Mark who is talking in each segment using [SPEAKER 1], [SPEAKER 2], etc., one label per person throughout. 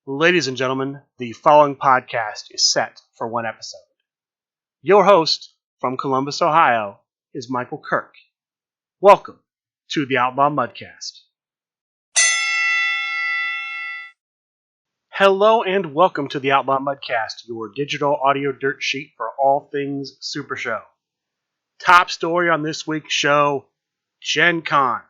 [SPEAKER 1] Ladies and gentlemen, the following podcast is set for one episode. Your host from Columbus, Ohio, is Michael Kirk. Welcome to the Outlaw Mudcast. Hello and welcome to the Outlaw Mudcast, your digital audio dirt sheet for all things Supershow. Top story on this week's show, Gen Con.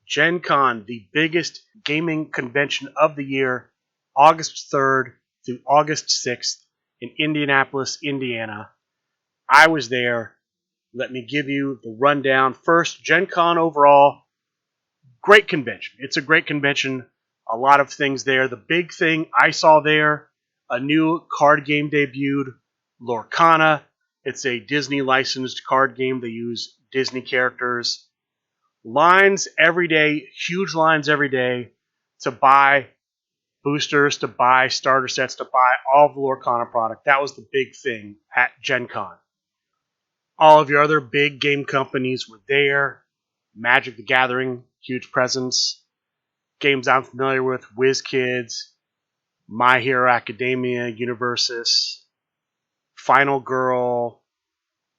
[SPEAKER 1] Gen Con, the biggest gaming convention of the year, August 3rd through August 6th in Indianapolis, Indiana. I was there. Let me give you the rundown. First, Gen Con overall, great convention. It's a great convention. A lot of things there. The big thing I saw there, a new card game debuted, Lorcana. It's a Disney licensed card game. They use Disney characters. Lines every day, huge lines every day to buy boosters, to buy starter sets, to buy all of the Lorcana product. That was the big thing at Gen Con. All of your other big game companies were there. Magic the Gathering, huge presence. Games I'm familiar with, WizKids, My Hero Academia, Universus, Final Girl,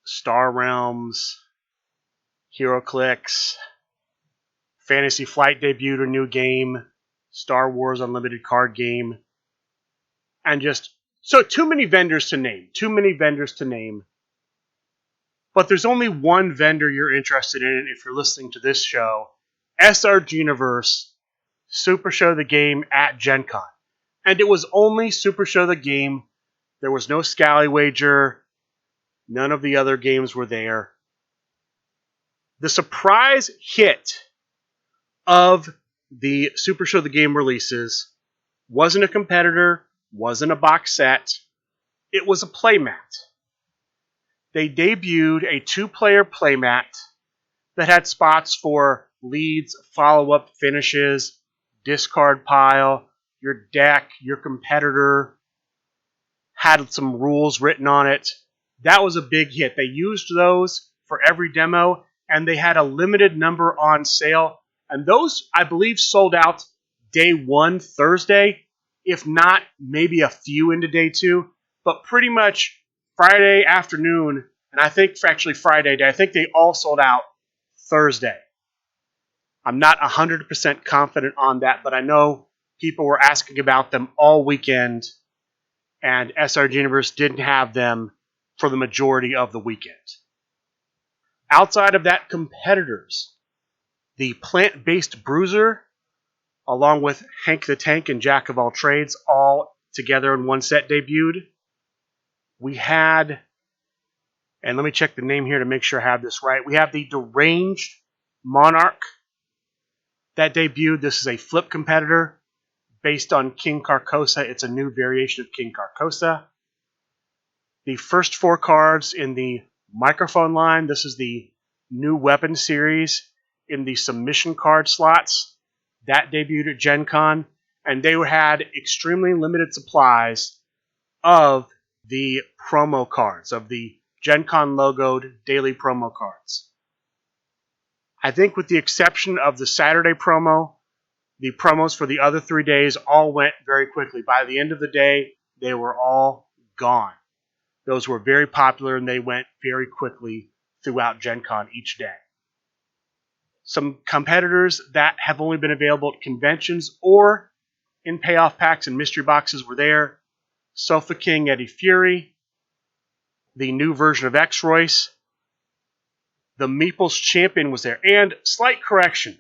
[SPEAKER 1] Star Realms, HeroClix, Fantasy Flight debuted a new game, Star Wars Unlimited card game, and just, so too many vendors to name. But there's only one vendor you're interested in if you're listening to this show, SRG Universe, Supershow the Game at Gen Con. And it was only Supershow the Game. There was no Scallywager. None of the other games were there. The surprise hit of the Supershow the Game releases wasn't a competitor, wasn't a box set. It was a playmat. They debuted a 2-player playmat that had spots for leads, follow-up finishes, discard pile, your deck, your competitor, had some rules written on it. That was a big hit. They used those for every demo, and they had a limited number on sale. And those, I believe, sold out day 1, Thursday, if not maybe a few into day 2. But pretty much Friday afternoon, and I think actually Friday day, I think they all sold out Thursday. I'm not 100% confident on that, but I know people were asking about them all weekend, and SRG Universe didn't have them for the majority of the weekend. Outside of that, competitors. The plant-based bruiser, along with Hank the Tank and Jack of all trades, all together in one set debuted. We had, and let me check the name here to make sure I have this right. We have the Deranged Monarch that debuted. This is a flip competitor based on King Carcosa. It's a new variation of King Carcosa. The first 4 cards in the microphone line. This is the new weapon series in the submission card slots. That debuted at Gen Con. And they had extremely limited supplies of the promo cards, of the Gen Con logoed daily promo cards. I think with the exception of the Saturday promo, the promos for the other 3 days all went very quickly. By the end of the day, they were all gone. Those were very popular, and they went very quickly throughout Gen Con each day. Some competitors that have only been available at conventions or in payoff packs and mystery boxes were there. Sofa King Eddie Fury, the new version of X-Royce, the Meeples Champion was there. And slight correction,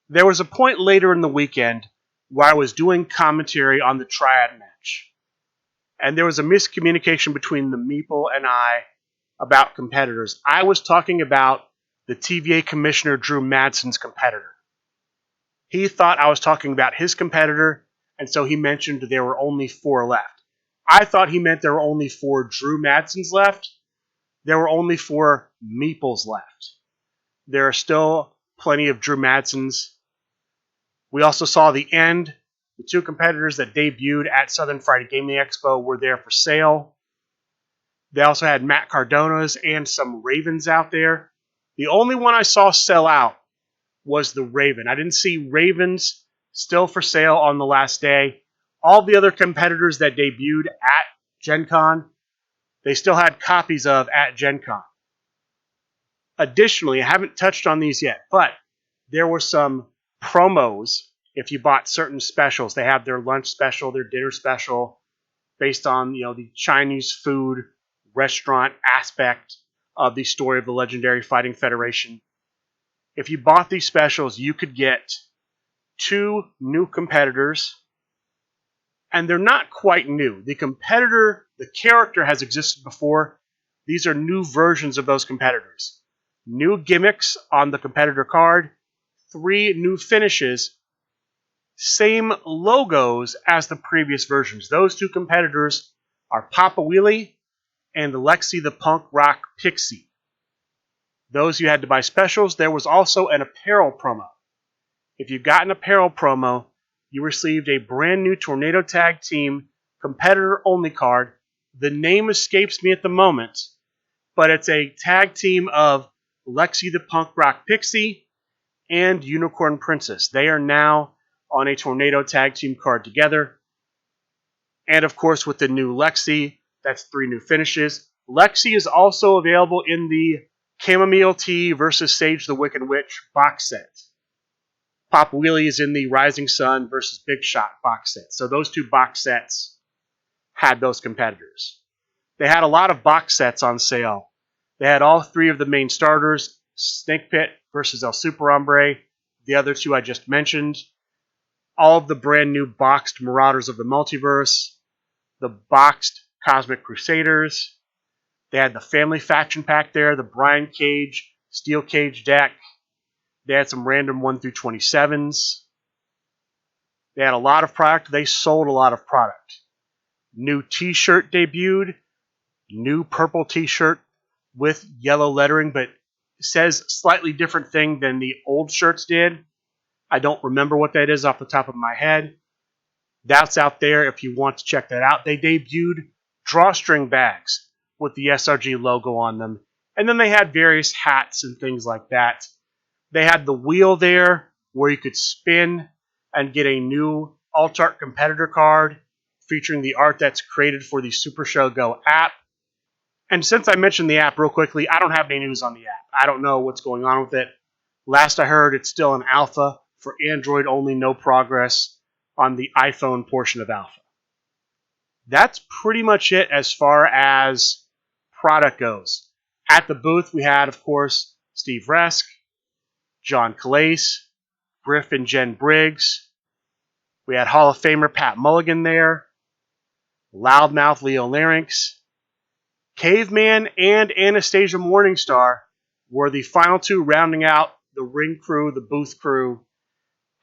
[SPEAKER 1] there was a point later in the weekend where I was doing commentary on the Triad match. And there was a miscommunication between the Meeple and I about competitors. I was talking about the TVA Commissioner Drew Madsen's competitor. He thought I was talking about his competitor, and so he mentioned there were only 4 left. I thought he meant there were only 4 Drew Madsens left. There were only 4 Meeples left. There are still plenty of Drew Madsens. We also saw the end. The 2 competitors that debuted at Southern Friday Gaming Expo were there for sale. They also had Matt Cardona's and some Ravens out there. The only one I saw sell out was the Raven. I didn't see Ravens still for sale on the last day. All the other competitors that debuted at Gen Con, they still had copies of at Gen Con. Additionally, I haven't touched on these yet, but there were some promos if you bought certain specials. They have their lunch special, their dinner special, based on the Chinese food restaurant aspect of the story of the legendary Fighting Federation. If you bought these specials, you could get 2 new competitors, and they're not quite new. The character has existed before. These are new versions of those competitors. New gimmicks on the competitor card, 3 new finishes, same logos as the previous versions. Those 2 competitors are Papa Wheelie and Lexi the Punk Rock Pixie. Those you had to buy specials. There was also an apparel promo. If you got an apparel promo, you received a brand new Tornado Tag Team competitor only card. The name escapes me at the moment, but it's a tag team of Lexi the Punk Rock Pixie and Unicorn Princess. They are now on a Tornado Tag Team card together. And of course, with the new Lexi, that's 3 new finishes. Lexi is also available in the Chamomile Tea versus Sage the Wicked Witch box set. Pop Wheelie is in the Rising Sun versus Big Shot box set. So those 2 box sets had those competitors. They had a lot of box sets on sale. They had all 3 of the main starters, Snake Pit versus El Super Hombre, the other 2 I just mentioned, all of the brand new boxed Marauders of the Multiverse, the boxed Cosmic Crusaders. They had the Family Faction pack there, the Brian Cage, Steel Cage deck. They had some random 1 through 27s. They had a lot of product. They sold a lot of product. New t-shirt debuted. New purple t-shirt with yellow lettering, but says slightly different thing than the old shirts did. I don't remember what that is off the top of my head. That's out there if you want to check that out. They debuted drawstring bags with the SRG logo on them. And then they had various hats and things like that. They had the wheel there where you could spin and get a new alt-art competitor card featuring the art that's created for the Supershow Go app. And since I mentioned the app real quickly, I don't have any news on the app. I don't know what's going on with it. Last I heard, it's still an alpha for Android only, no progress on the iPhone portion of alpha. That's pretty much it as far as product goes. At the booth, we had, of course, Steve Resk, John Calais, Griff and Jen Briggs. We had Hall of Famer Pat Mulligan there, Loudmouth Leo Larynx. Caveman and Anastasia Morningstar were the final 2 rounding out the ring crew, the booth crew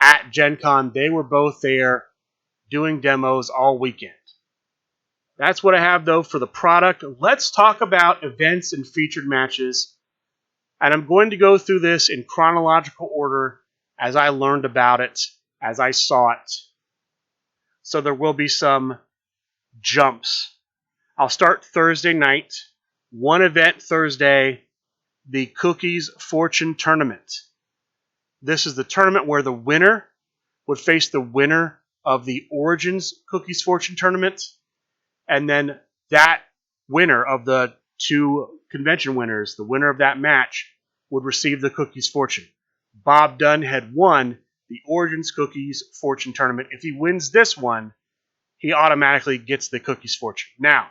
[SPEAKER 1] at Gen Con. They were both there doing demos all weekend. That's what I have, though, for the product. Let's talk about events and featured matches. And I'm going to go through this in chronological order as I learned about it, as I saw it. So there will be some jumps. I'll start Thursday night. One event Thursday, the Cookies Fortune Tournament. This is the tournament where the winner would face the winner of the Origins Cookies Fortune Tournament. And then that winner of the 2 convention winners, the winner of that match, would receive the Cookies Fortune. Bob Dunn had won the Origins Cookies Fortune Tournament. If he wins this one, he automatically gets the Cookies Fortune. Now,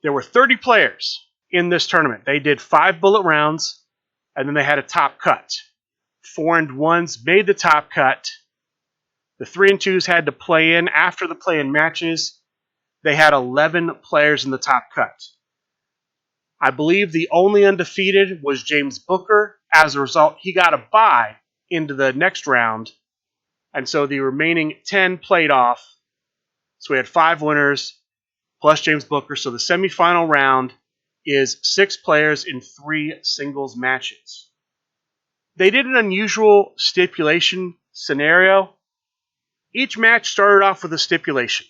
[SPEAKER 1] there were 30 players in this tournament. They did 5 bullet rounds, and then they had a top cut. 4 and 1s made the top cut. The 3 and 2s had to play in. After the play-in matches, they had 11 players in the top cut. I believe the only undefeated was James Booker. As a result, he got a bye into the next round, and so the remaining 10 played off. So we had 5 winners plus James Booker. So the semifinal round is 6 players in 3 singles matches. They did an unusual stipulation scenario. Each match started off with a stipulation.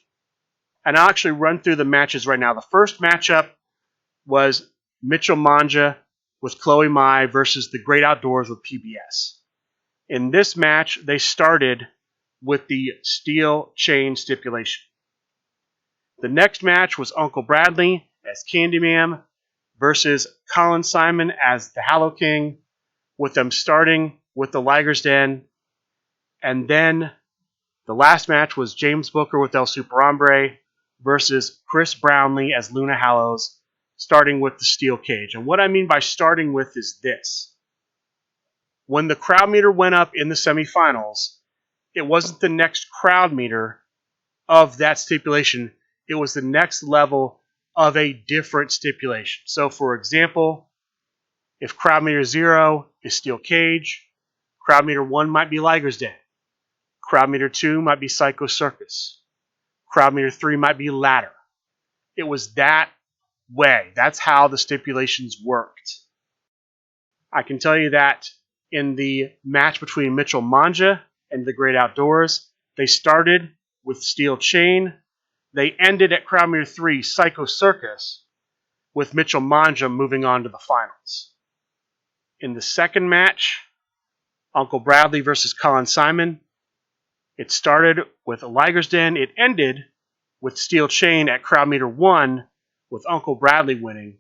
[SPEAKER 1] And I'll actually run through the matches right now. The first matchup was Mitchell Manja with Chloe Mai versus the Great Outdoors with PBS. In this match, they started with the steel chain stipulation. The next match was Uncle Bradley as Candyman versus Colin Simon as the Hallow King, with them starting with the Liger's Den. And then the last match was James Booker with El Superhombre versus Chris Brownlee as Luna Hallows, starting with the steel cage. And what I mean by starting with is this. When the crowd meter went up in the semifinals, it wasn't the next crowd meter of that stipulation. It was the next level of a different stipulation. So, for example, if crowd meter 0 is steel cage, crowd meter 1 might be Liger's Den. Crowd meter 2 might be Psycho Circus. Crowd meter 3 might be ladder. It was that way. That's how the stipulations worked. I can tell you that in the match between Mitchell Manja and the Great Outdoors, they started with steel chain. They ended at crowd meter 3, Psycho Circus, with Mitchell Manja moving on to the finals. In the second match, Uncle Bradley versus Colin Simon, it started with Liger's Den. It ended with steel chain at crowd meter 1, with Uncle Bradley winning.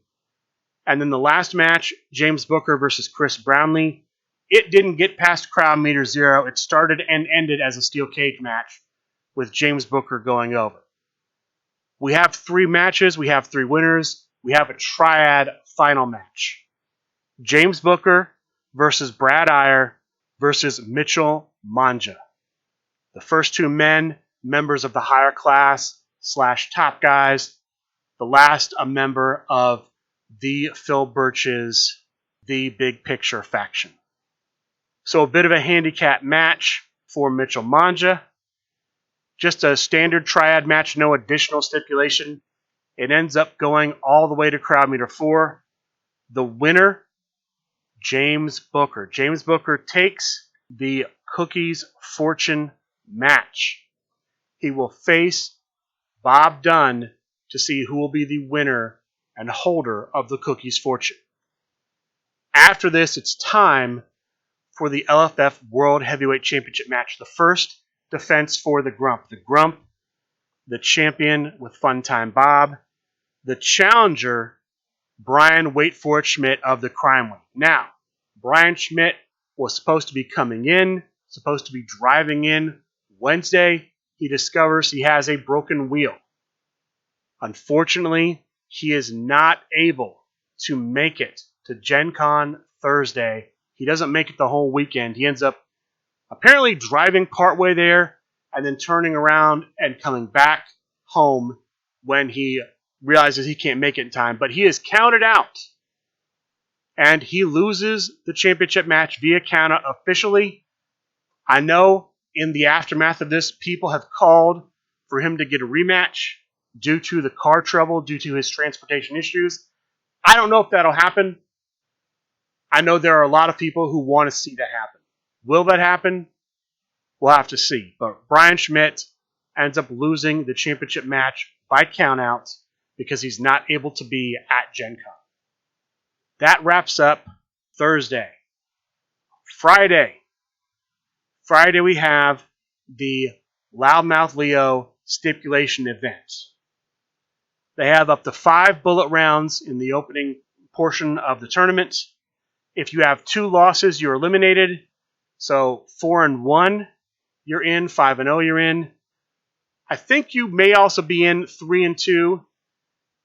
[SPEAKER 1] And then the last match, James Booker versus Chris Brownlee, it didn't get past crowd meter 0. It started and ended as a steel cage match, with James Booker going over. We have 3 matches. We have 3 winners. We have a triad final match. James Booker versus Brad Iyer versus Mitchell Manja. The first 2 men, members of the higher class / top guys. The last, a member of the Phil Birch's The Big Picture faction. So a bit of a handicap match for Mitchell Manja. Just a standard triad match, no additional stipulation. It ends up going all the way to crowd meter 4. The winner, James Booker. James Booker takes the Cookies Fortune match. He will face Bob Dunn to see who will be the winner and holder of the Cookies Fortune. After this, it's time for the LFF World Heavyweight Championship match. The first defense for the Grump. The Grump, the champion with Funtime Bob. The challenger, Brian Wait For It Schmidt of the Crime Wave. Now, Brian Schmidt was supposed to be coming in, supposed to be driving in Wednesday. He discovers he has a broken wheel. Unfortunately, he is not able to make it to Gen Con Thursday. He doesn't make it the whole weekend. He ends up apparently driving partway there and then turning around and coming back home when he realizes he can't make it in time. But he is counted out. And he loses the championship match via countout officially. I know in the aftermath of this, people have called for him to get a rematch due to the car trouble, due to his transportation issues. I don't know if that'll happen. I know there are a lot of people who want to see that happen. Will that happen? We'll have to see. But Brian Schmidt ends up losing the championship match by countout because he's not able to be at Gen Con. That wraps up Thursday. Friday we have the Loudmouth Leo stipulation event. They have up to 5 bullet rounds in the opening portion of the tournament. If you have 2 losses, you're eliminated. So 4-1, you're in. 5-0, you're in. I think you may also be in 3-2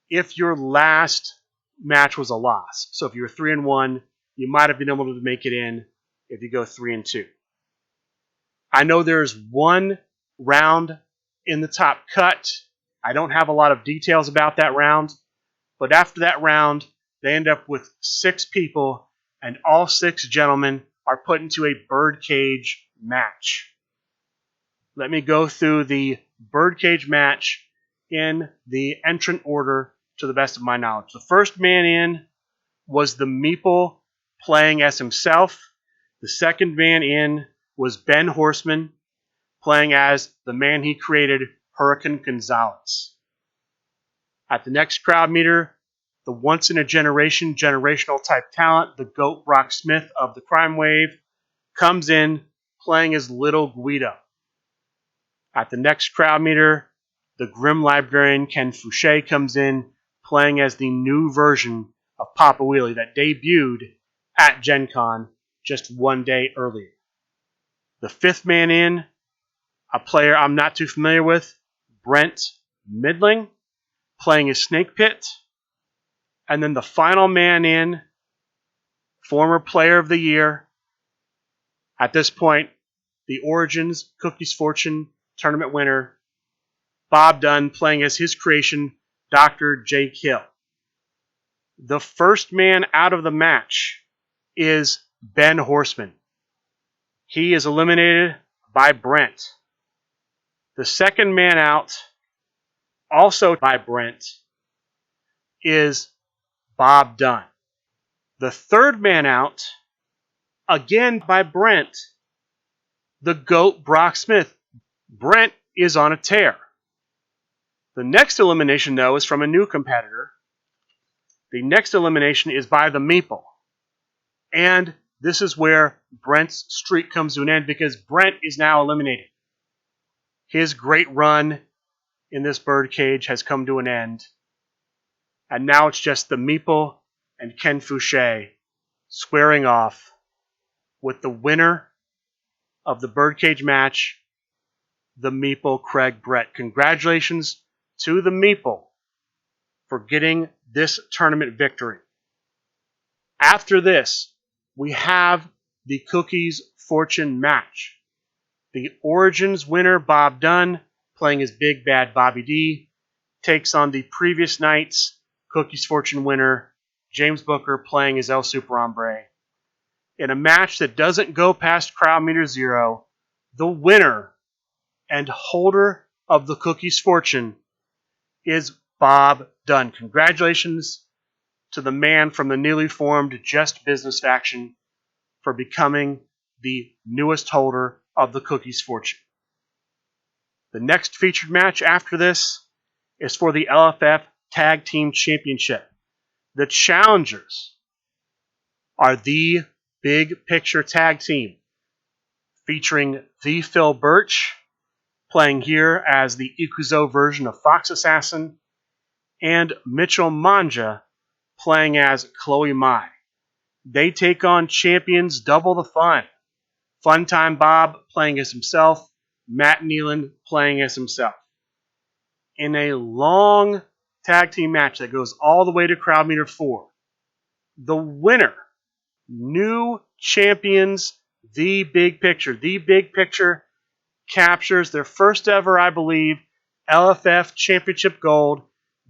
[SPEAKER 1] if your last match was a loss. So if you were 3-1, you might have been able to make it in if you go 3-2. I know there's 1 round in the top cut. I don't have a lot of details about that round, but after that round, they end up with 6 people, and all 6 gentlemen are put into a birdcage match. Let me go through the birdcage match in the entrant order to the best of my knowledge. The first man in was the Meeple playing as himself. The second man in was Ben Horseman playing as the man he created, Hurricane Gonzalez. At the next crowd meter, the once-in-a-generation, generational type talent, the GOAT Brock Smith of the Crime Wave, comes in playing as Little Guido. At the next crowd meter, The Grim Librarian Ken Fouché comes in, playing as the new version of Papa Wheelie that debuted at Gen Con just one day earlier. The fifth man in, a player I'm not too familiar with, Brent Midling, playing as Snake Pit. And then the final man in, former Player of the Year, at this point, the Origins Cookies Fortune tournament winner, Bob Dunn, playing as his creation, Dr. Jake Hill. The first man out of the match is Ben Horseman. He is eliminated by Brent. The second man out, also by Brent, is Bob Dunn. The third man out, again by Brent, the GOAT Brock Smith. Brent is on a tear. The next elimination, though, is from a new competitor. The next elimination is by the Meeple. And this is where Brent's streak comes to an end because Brent is now eliminated. His great run in this birdcage has come to an end. And now it's just the Meeple and Ken Fouché squaring off with the winner of the birdcage match, the Meeple Craig Brett. Congratulations to the Meeple for getting this tournament victory. After this, we have the Cookies Fortune match. The Origins winner, Bob Dunn, playing as Big Bad Bobby D, takes on the previous night's Cookies Fortune winner, James Booker, playing as El Super Hombre. In a match that doesn't go past crowd meter 0, the winner and holder of the Cookies Fortune is Bob Dunn. Congratulations to the man from the newly formed Just Business faction for becoming the newest holder of the Cookies Fortune. The next featured match after this is for the LFF Tag Team Championship. The challengers are the Big Picture Tag Team, featuring the Phil Birch, playing here as the Ikuzo version of Fox Assassin, and Mitchell Manja, playing as Chloe Mai. They take on champions Double the Fun. Funtime Bob playing as himself, Matt Nealon playing as himself. In a long tag team match that goes all the way to crowd meter 4, the winner, new champions, the Big Picture. The Big Picture captures their first ever, I believe, LFF Championship Gold.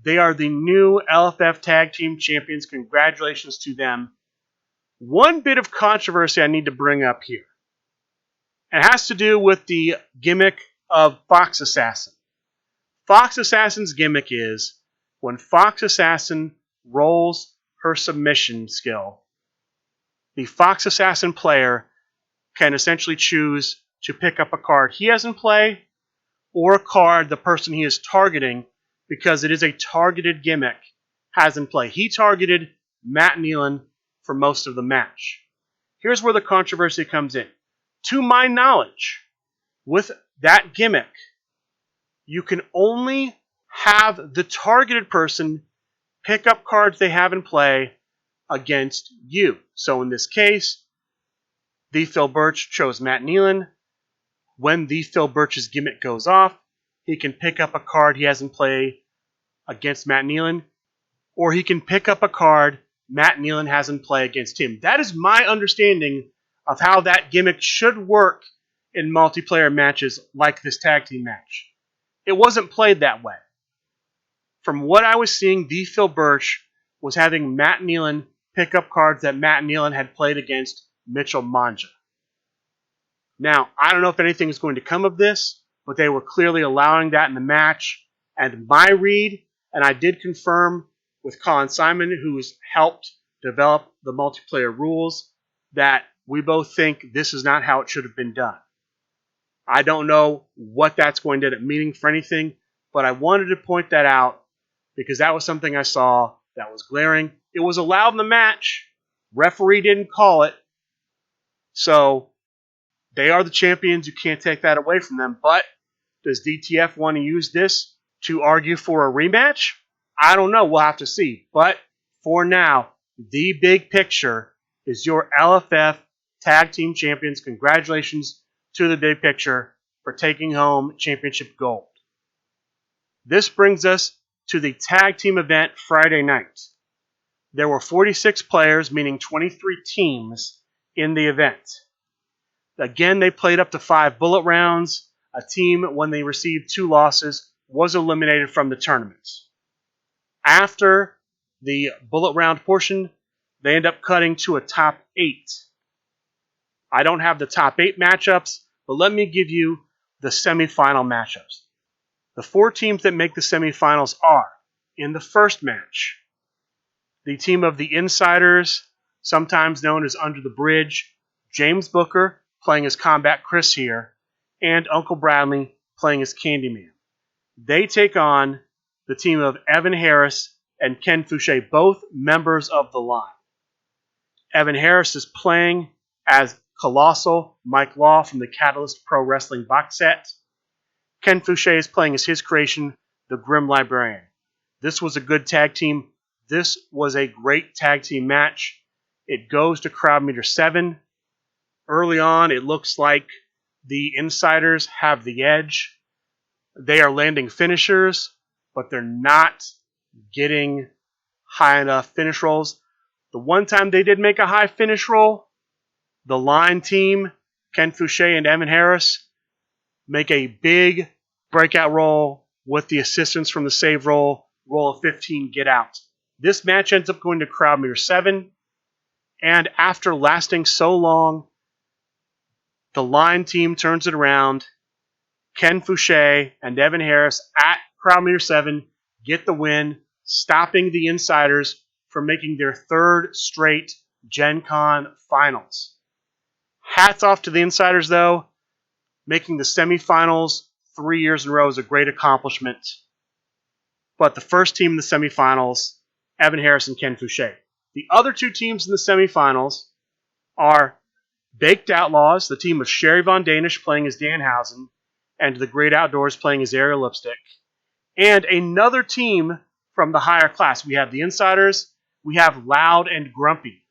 [SPEAKER 1] They are the new LFF Tag Team Champions. Congratulations to them. One bit of controversy I need to bring up here. It has to do with the gimmick of Fox Assassin. Fox Assassin's gimmick is when Fox Assassin rolls her submission skill, the Fox Assassin player can essentially choose to pick up a card he has in play or a card the person he is targeting, because it is a targeted gimmick, has in play. He targeted Matt Nealon for most of the match. Here's where the controversy comes in. To my knowledge, with that gimmick, you can only have the targeted person pick up cards they have in play against you. So in this case, the Phil Birch chose Matt Nealon. When the Phil Birch's gimmick goes off, he can pick up a card he has in play against Matt Nealon, or he can pick up a card Matt Nealon has in play against him. That is my understanding of how that gimmick should work in multiplayer matches like this tag team match. It wasn't played that way. From what I was seeing, the Phil Birch was having Matt Nealon pick up cards that Matt Nealon had played against Mitchell Manja. Now, I don't know if anything is going to come of this, but they were clearly allowing that in the match. And my read, and I did confirm with Colin Simon, who has helped develop the multiplayer rules, that we both think this is not how it should have been done. I don't know what that's going to end up meaning for anything, but I wanted to point that out because that was something I saw that was glaring. It was allowed in the match. Referee didn't call it. So they are the champions. You can't take that away from them. But does DTF want to use this to argue for a rematch? I don't know. We'll have to see. But for now, the big picture is your LFF Tag Team Champions. Congratulations to the big picture for taking home championship gold. This brings us to the tag team event Friday night. There were 46 players, meaning 23 teams, in the event. Again, they played up to 5 bullet rounds. A team, when they received 2 losses, was eliminated from the tournament. After the bullet round portion, they end up cutting to a top 8. I don't have the top 8 matchups, but let me give you the semifinal matchups. The 4 teams that make the semifinals are, in the first match, the team of the Insiders, sometimes known as Under the Bridge, James Booker playing as Combat Chris here, and Uncle Bradley playing as Candyman. They take on the team of Evan Harris and Ken Fouché, both members of the line. Evan Harris is playing as Colossal Mike Law from the Catalyst Pro Wrestling box set. Ken Fouché is playing as his creation, the Grim Librarian. This was a good tag team. This was a great tag team match. It goes to crowd meter 7. Early on, it looks like the Insiders have the edge. They are landing finishers, but they're not getting high enough finish rolls. The one time they did make a high finish roll, the line team, Ken Fouché and Evan Harris, make a big breakout roll with the assistance from the save roll of 15, get out. This match ends up going to crowd meter 7, and after lasting so long, the line team turns it around. Ken Fouché and Evan Harris at crowd meter 7 get the win, stopping the Insiders from making their 3rd straight Gen Con finals. Hats off to the Insiders, though. Making the semifinals 3 years in a row is a great accomplishment. But the first team in the semifinals, Evan Harris and Ken Fouché. The other 2 teams in the semifinals are Baked Outlaws, the team of Sherry Von Danish playing as Danhausen, and the Great Outdoors playing as Ariel Lipstick. And another team from the higher class. We have the Insiders, we have Loud and Grumpy.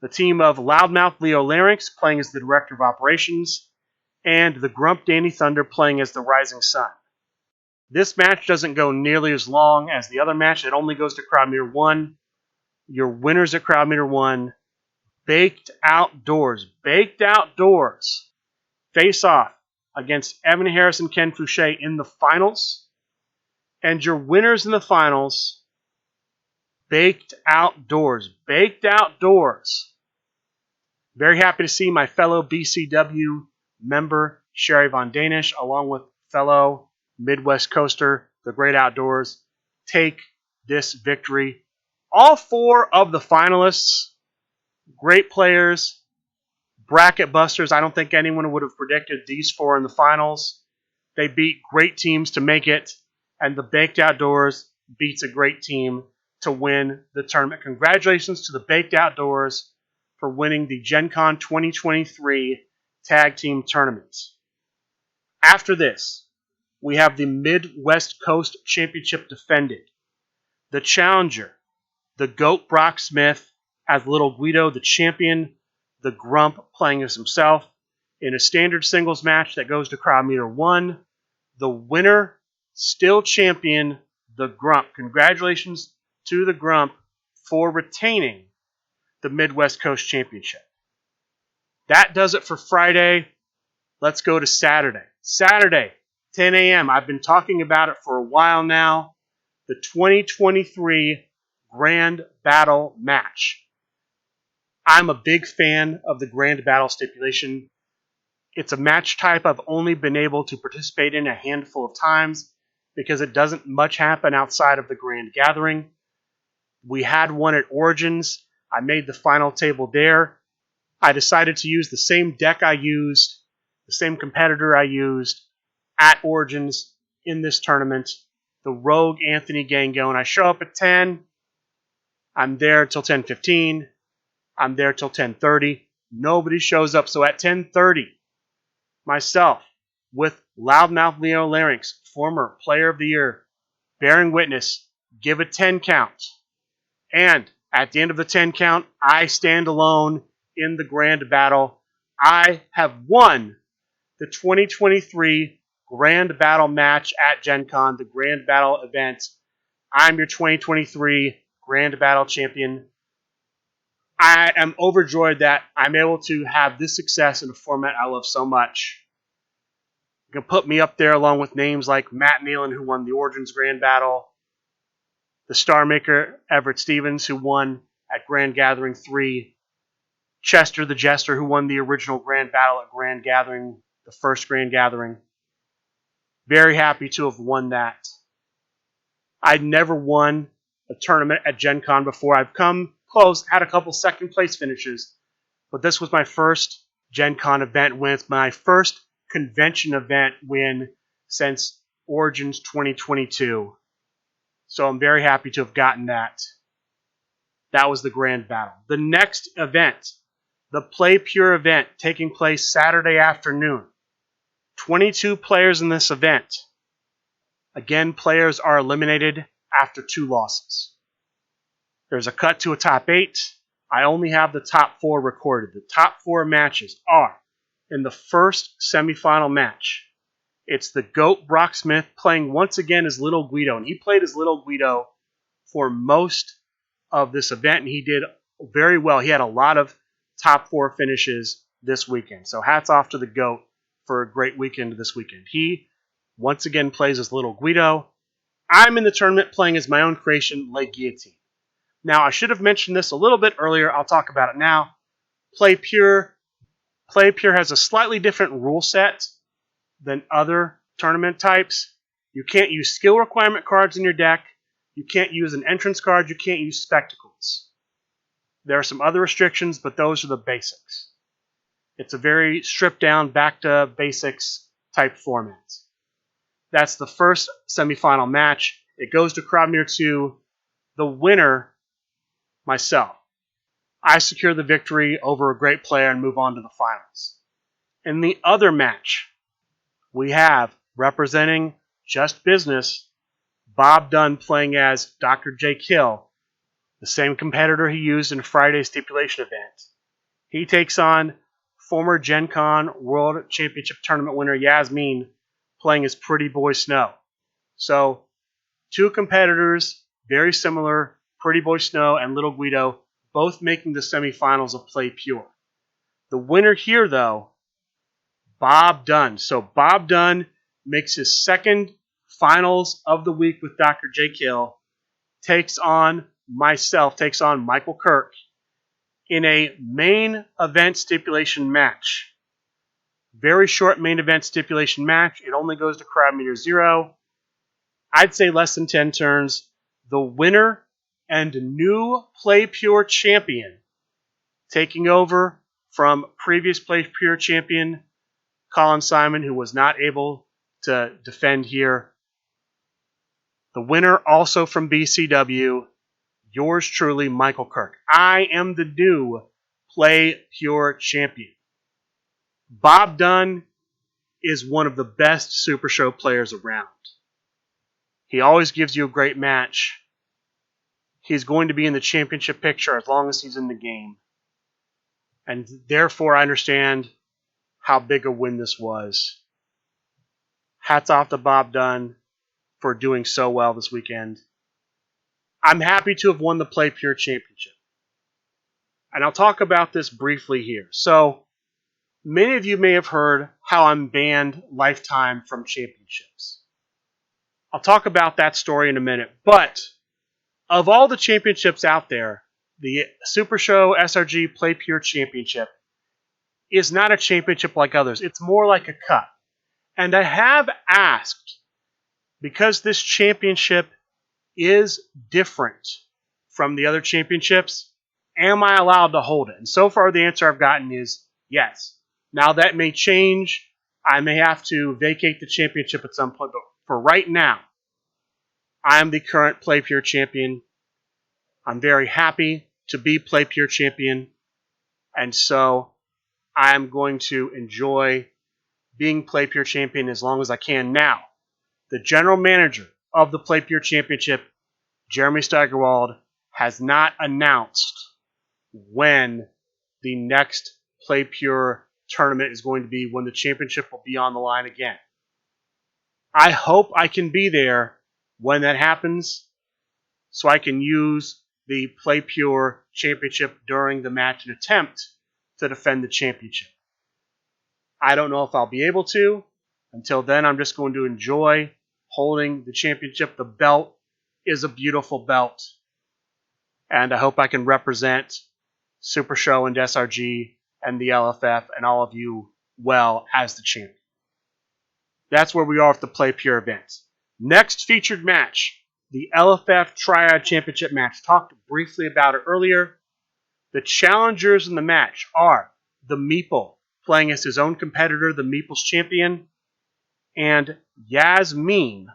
[SPEAKER 1] The team of Loudmouth Leo Larynx playing as the Director of Operations, and the Grump Danny Thunder playing as the Rising Sun. This match doesn't go nearly as long as the other match. It only goes to crowd meter 1. Your winners at crowd meter 1, Baked Outdoors. Baked Outdoors face off against Evan Harris and Ken Fouché in the finals. And your winners in the finals, Baked Outdoors. Baked Outdoors. Very happy to see my fellow BCW member, Sherry Von Danish, along with fellow Midwest Coaster, the Great Outdoors, take this victory. All 4 of the finalists, great players, bracket busters. I don't think anyone would have predicted these 4 in the finals. They beat great teams to make it, and the Baked Outdoors beats a great team to win the tournament. Congratulations to the Baked Outdoors for winning the Gen Con 2023 Tag Team Tournament. After this, we have the Midwest Coast Championship defended. The challenger, the GOAT Brock Smith, as Little Guido, the champion, the Grump playing as himself, in a standard singles match that goes to crowd meter 1. The winner, still champion, the Grump. Congratulations to the Grump for retaining the Midwest Coast Championship. That does it for Friday. Let's go to Saturday. Saturday, 10 a.m. I've been talking about it for a while now. The 2023 Grand Battle match. I'm a big fan of the Grand Battle stipulation. It's a match type I've only been able to participate in a handful of times because it doesn't much happen outside of the Grand Gathering. We had one at Origins. I made the final table there. I decided to use the same deck I used, the same competitor I used at Origins in this tournament, the Rogue Anthony Gangone. I show up at 10. I'm there till 10:15. I'm there till 10:30. Nobody shows up. So at 10:30, myself, with Loudmouth Leo Larynx, former Player of the Year, bearing witness, give a 10 count. And at the end of the 10 count, I stand alone in the grand battle. I have won the 2023 Grand Battle match at Gen Con, the Grand Battle event. I'm your 2023 Grand Battle champion. I am overjoyed that I'm able to have this success in a format I love so much. You can put me up there along with names like Matt Nealon, who won the Origins Grand Battle, the Star Maker Everett Stevens, who won at Grand Gathering 3, Chester the Jester, who won the original Grand Battle at Grand Gathering, the first Grand Gathering. Very happy to have won that. I'd never won a tournament at Gen Con before. I've come close, had a couple second place finishes, but this was my first Gen Con event win. It's my first convention event win since Origins 2022. So I'm very happy to have gotten that. That was the Grand Battle. The next event, the Play Pure event, taking place Saturday afternoon. 22 players in this event. Again, players are eliminated after 2 losses. There's a cut to a top 8. I only have the top 4 recorded. The top 4 matches are in the first semifinal match. It's the GOAT Brock Smith playing once again as Little Guido. And he played as Little Guido for most of this event, and he did very well. He had a lot of top 4 finishes this weekend. So hats off to the GOAT for a great weekend this weekend. He once again plays as Little Guido. I'm in the tournament playing as my own creation, Le Guillotine. Now, I should have mentioned this a little bit earlier. I'll talk about it now. Play Pure has a slightly different rule set than other tournament types. You can't use skill requirement cards in your deck. You can't use an entrance card. You can't use spectacles. There are some other restrictions, but those are the basics. It's a very stripped down, back to basics type format. That's the first semifinal match. It goes to crowd meter 2. The winner, myself. I secure the victory over a great player and move on to the finals. In the other match, we have, representing Just Business, Bob Dunn playing as Dr. J. Kill, the same competitor he used in Friday's stipulation event. He takes on former Gen Con World Championship Tournament winner Yasmin playing as Pretty Boy Snow. So, 2 competitors, very similar, Pretty Boy Snow and Little Guido, both making the semifinals of Play Pure. The winner here, though, Bob Dunn. So Bob Dunn makes his second finals of the week with Dr. J. Kill, takes on Michael Kirk in a main event stipulation match. Very short main event stipulation match. It only goes to crowd meter 0. I'd say less than 10 turns. The winner and new Play Pure champion, taking over from previous Play Pure champion Colin Simon, who was not able to defend here. The winner also from BCW, yours truly, Michael Kirk. I am the new Play Pure champion. Bob Dunn is one of the best Super Show players around. He always gives you a great match. He's going to be in the championship picture as long as he's in the game. And therefore, I understand how big a win this was. Hats off to Bob Dunn for doing so well this weekend. I'm happy to have won the Play Pure Championship. And I'll talk about this briefly here. So, many of you may have heard how I'm banned lifetime from championships. I'll talk about that story in a minute. But of all the championships out there, the Super Show SRG Play Pure Championship is not a championship like others. It's more like a cup. And I have asked, because this championship is different from the other championships, am I allowed to hold it? And so far the answer I've gotten is yes. Now that may change. I may have to vacate the championship at some point, but for right now, I am the current Play Pure champion. I'm very happy to be Play Pure champion, and so I am going to enjoy being Play Pure champion as long as I can. Now, the general manager of the Play Pure Championship, Jeremy Steigerwald, has not announced when the next Play Pure tournament is going to be, when the championship will be on the line again. I hope I can be there when that happens so I can use the Play Pure Championship during the match and attempt to defend the championship. I don't know if I'll be able to. Until then, I'm just going to enjoy holding the championship. The belt is a beautiful belt. And I hope I can represent Super Show and SRG and the LFF and all of you well as the champion. That's where we are with the Play Pure event. Next featured match, the LFF Triad Championship match. Talked briefly about it earlier. The challengers in the match are the Meeple, playing as his own competitor, the Meeple's champion, and Yasmin,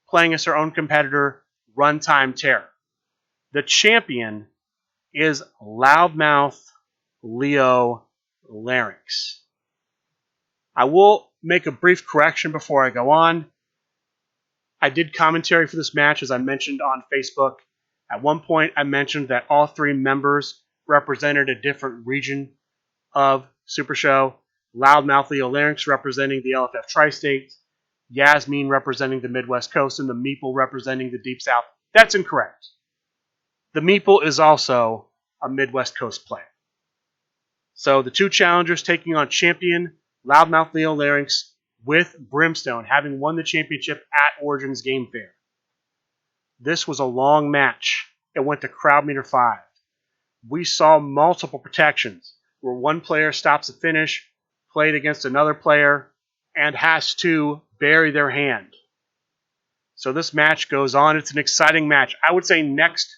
[SPEAKER 1] playing as her own competitor, Runtime Terror. The champion is Loudmouth Leo Larynx. I will make a brief correction before I go on. I did commentary for this match, as I mentioned on Facebook. At one point, I mentioned that all three members represented a different region of Super Show. Loudmouth Leo Larynx representing the LFF Tri-State, Yasmin representing the Midwest Coast, and the Meeple representing the Deep South. That's incorrect. The Meeple is also a Midwest Coast player. So the two challengers taking on champion Loudmouth Leo Larynx with Brimstone, having won the championship at Origins Game Fair. This was a long match. It went to crowd meter 5. We saw multiple protections where one player stops a finish, played against another player, and has to bury their hand. So this match goes on. It's an exciting match. I would say next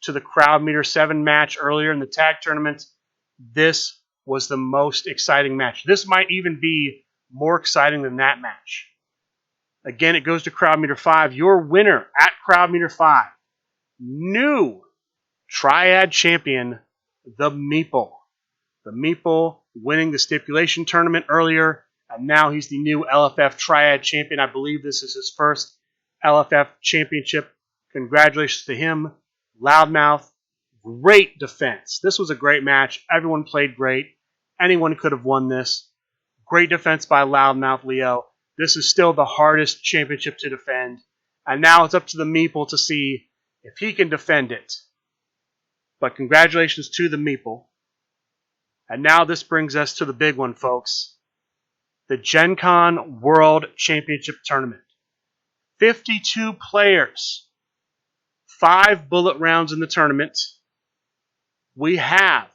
[SPEAKER 1] to the crowd meter 7 match earlier in the tag tournament, this was the most exciting match. This might even be more exciting than that match. Again, it goes to crowd meter 5. Your winner at crowd meter 5, new Triad champion, the Meeple. The Meeple winning the stipulation tournament earlier, and now he's the new LFF Triad champion. I believe this is his first LFF championship. Congratulations to him. Loudmouth, great defense. This was a great match. Everyone played great. Anyone could have won this. Great defense by Loudmouth Leo. This is still the hardest championship to defend. And now it's up to the Meeple to see if he can defend it. But congratulations to the Meeple. And now this brings us to the big one, folks. The Gen Con World Championship Tournament. 52 players. 5 bullet rounds in the tournament. We have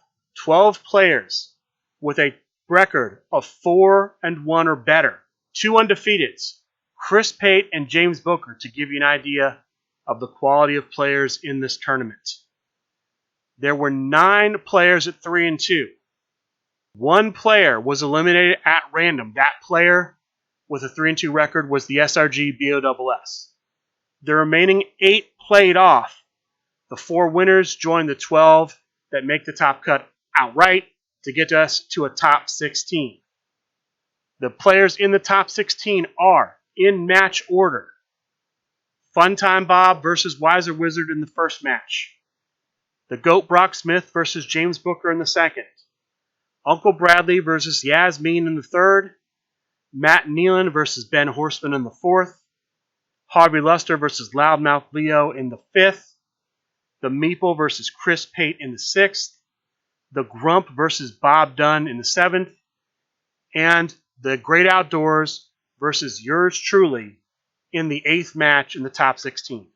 [SPEAKER 1] 12 players with a record of 4-1 or better. 2 undefeateds. Chris Pate and James Booker, to give you an idea of the quality of players in this tournament. There were 9 players at 3-2. 1 player was eliminated at random. That player with a 3-2 record was the SRG BOSS. The remaining 8 played off. The 4 winners joined the 12 that make the top cut outright to get us to a top 16. The players in the top 16 are, in match order, Funtime Bob versus Wiser Wizard in the first match. The GOAT Brock Smith versus James Booker in the second. Uncle Bradley versus Yasmin in the third. Matt Nealon versus Ben Horseman in the fourth. Harvey Luster versus Loudmouth Leo in the fifth. The Meeple versus Chris Pate in the sixth. The Grump versus Bob Dunn in the seventh. And the Great Outdoors versus yours truly in the 8th match in the top 16.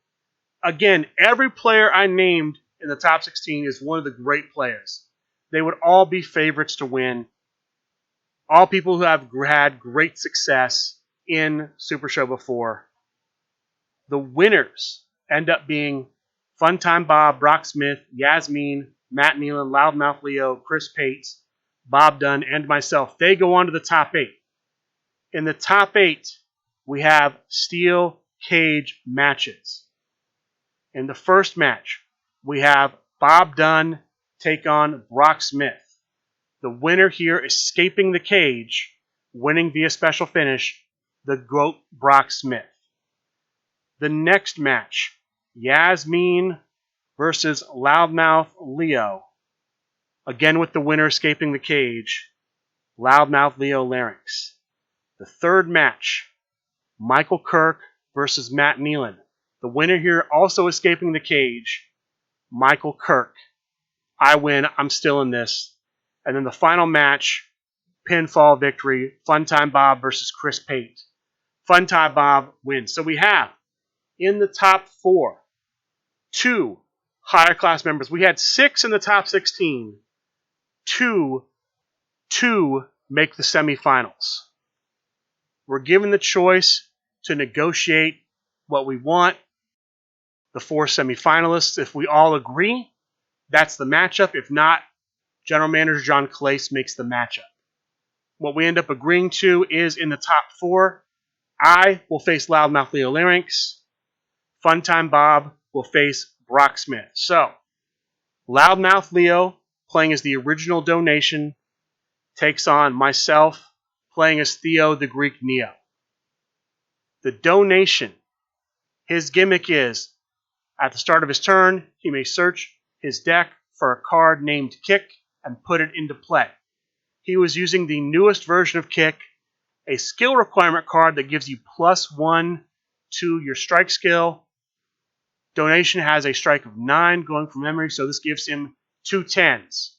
[SPEAKER 1] Again, every player I named in the top 16 is one of the great players. They would all be favorites to win. All people who have had great success in Super Show before. The winners end up being Funtime Bob, Brock Smith, Yasmin, Matt Nealon, Loudmouth Leo, Chris Pate, Bob Dunn, and myself. They go on to the top 8. In the top 8, we have steel cage matches. In the first match, we have Bob Dunn take on Brock Smith. The winner here escaping the cage winning via special finish the GOAT Brock Smith. The next match, Yasmin versus Loudmouth Leo. Again with the winner escaping the cage, Loudmouth Leo Larynx. The third match, Michael Kirk versus Matt Nealon. The winner here also escaping the cage, Michael Kirk. I win. I'm still in this. And then the final match, pinfall victory, Funtime Bob versus Chris Pate. Funtime Bob wins. So we have in the top 4, 2 higher class members. We had 6 in the top 16. 2 make the semifinals. We're given the choice to negotiate what we want. The 4 semifinalists, if we all agree, that's the matchup. If not, General Manager John Calais makes the matchup. What we end up agreeing to is in the top 4, I will face Loudmouth Leo Larynx. Funtime Bob will face Brock Smith. So, Loudmouth Leo, playing as the original Donation, takes on myself, playing as Theo the Greek Neo. The Donation, his gimmick is, at the start of his turn, he may search his deck for a card named Kick and put it into play. He was using the newest version of Kick, a skill requirement card that gives you +1 to your strike skill. Donation has a strike of 9 going from memory, so this gives him 2 10s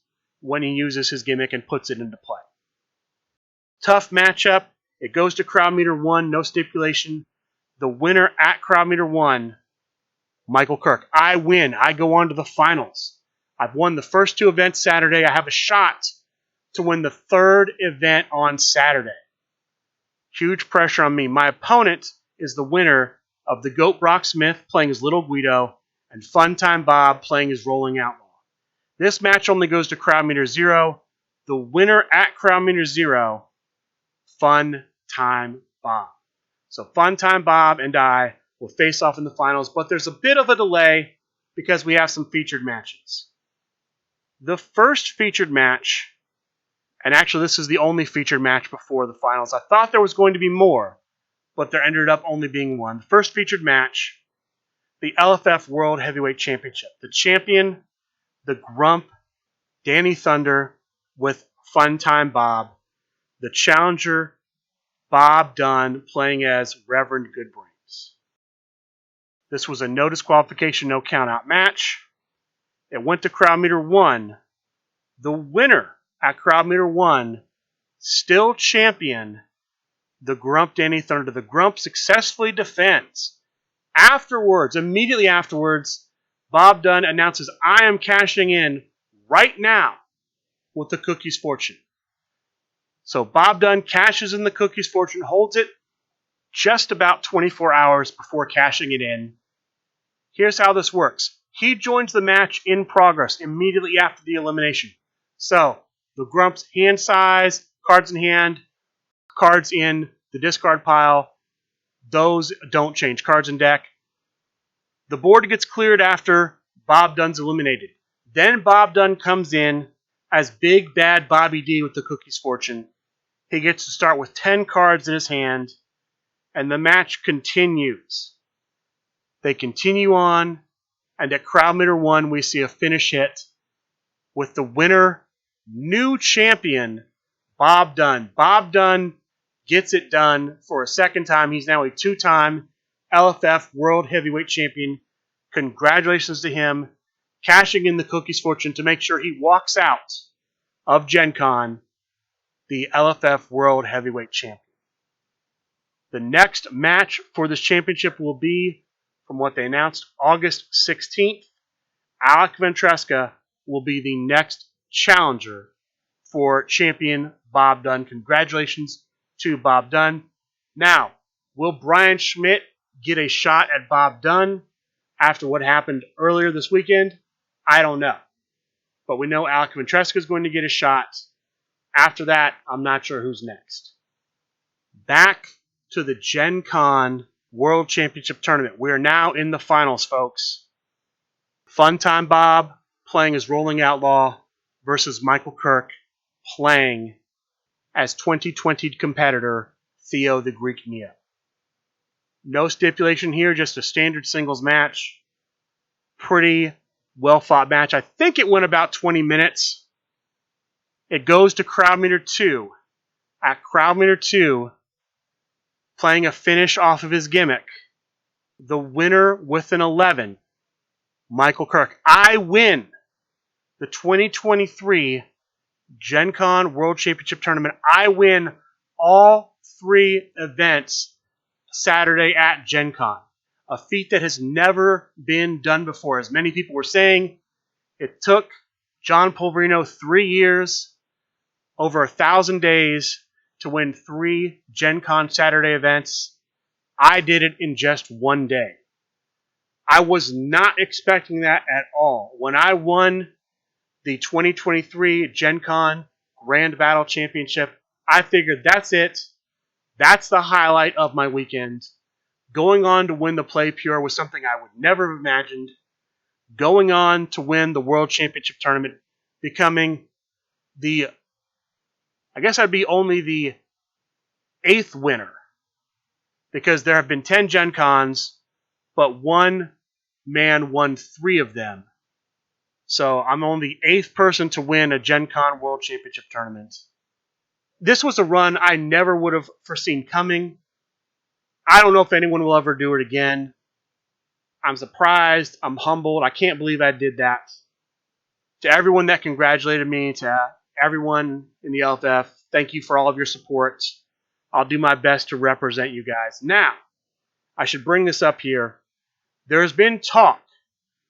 [SPEAKER 1] when he uses his gimmick and puts it into play. Tough matchup. It goes to crowd meter 1, no stipulation. The winner at crowd meter 1, Michael Kirk. I win. I go on to the finals. I've won the first 2 events Saturday. I have a shot to win the 3rd event on Saturday. Huge pressure on me. My opponent is the winner of the GOAT Brock Smith playing as Little Guido and Funtime Bob playing as Rolling Outlaw. This match only goes to crowd meter 0. The winner at crowd meter 0, Funtime Bob. So Funtime Bob and I will face off in the finals, but there's a bit of a delay because we have some featured matches. The first featured match, and actually this is the only featured match before the finals. I thought there was going to be more, but there ended up only being one. The first featured match, the LFF World Heavyweight Championship. The champion, the Grump, Danny Thunder with Funtime Bob. The challenger, Bob Dunn, playing as Reverend Goodbrains. This was a no disqualification, no countout match. It went to crowd meter 1. The winner at crowd meter 1, still champion, the Grump Danny Thunder. The Grump successfully defends. Afterwards, immediately afterwards, Bob Dunn announces, I am cashing in right now with the Cookie's Fortune. So Bob Dunn cashes in the Cookie's Fortune, holds it just about 24 hours before cashing it in. Here's how this works. He joins the match in progress immediately after the elimination. So, the Grump's hand size, cards in hand, cards in the discard pile, those don't change. Cards in deck. The board gets cleared after Bob Dunn's eliminated. Then Bob Dunn comes in as Big Bad Bobby D with the Cookie's Fortune. He gets to start with 10 cards in his hand, and the match continues. They continue on, and at crowd meter 1, we see a finish hit with the winner, new champion, Bob Dunn. Bob Dunn gets it done for a second time. He's now a 2-time LFF World Heavyweight Champion. Congratulations to him, cashing in the Cookie's Fortune to make sure he walks out of Gen Con the LFF World Heavyweight Champion. The next match for this championship will be, from what they announced, August 16th. Alec Ventresca will be the next challenger for champion Bob Dunn. Congratulations to Bob Dunn. Now, will Brian Schmidt get a shot at Bob Dunn after what happened earlier this weekend? I don't know. But we know Alec Ventresca is going to get a shot. After that, I'm not sure who's next. Back to the Gen Con World Championship Tournament. We are now in the finals, folks. Funtime Bob playing as Rolling Outlaw versus Michael Kirk playing as 2020 competitor Theo the Greek Neo. No stipulation here, just a standard singles match. Pretty well fought match. I think it went about 20 minutes. It goes to crowd meter 2. At crowd meter 2, playing a finish off of his gimmick, the winner with an 11, Michael Kirk. I win the 2023 Gen Con World Championship Tournament. I win all 3 events Saturday at Gen Con. A feat that has never been done before. As many people were saying, it took John Pulverino 3 years, over 1,000 days, to win 3 Gen Con Saturday events. I did it in just 1 day. I was not expecting that at all. When I won the 2023 Gen Con Grand Battle Championship, I figured that's it. That's the highlight of my weekend. Going on to win the Play Pure was something I would never have imagined. Going on to win the World Championship Tournament, becoming I guess I'd be only the 8th winner, because there have been 10 Gen Cons, but one man won 3 of them. So I'm only the 8th person to win a Gen Con World Championship Tournament. This was a run I never would have foreseen coming. I don't know if anyone will ever do it again. I'm surprised. I'm humbled. I can't believe I did that. To everyone that congratulated me, to everyone in the LFF, thank you for all of your support. I'll do my best to represent you guys. Now, I should bring this up here. There has been talk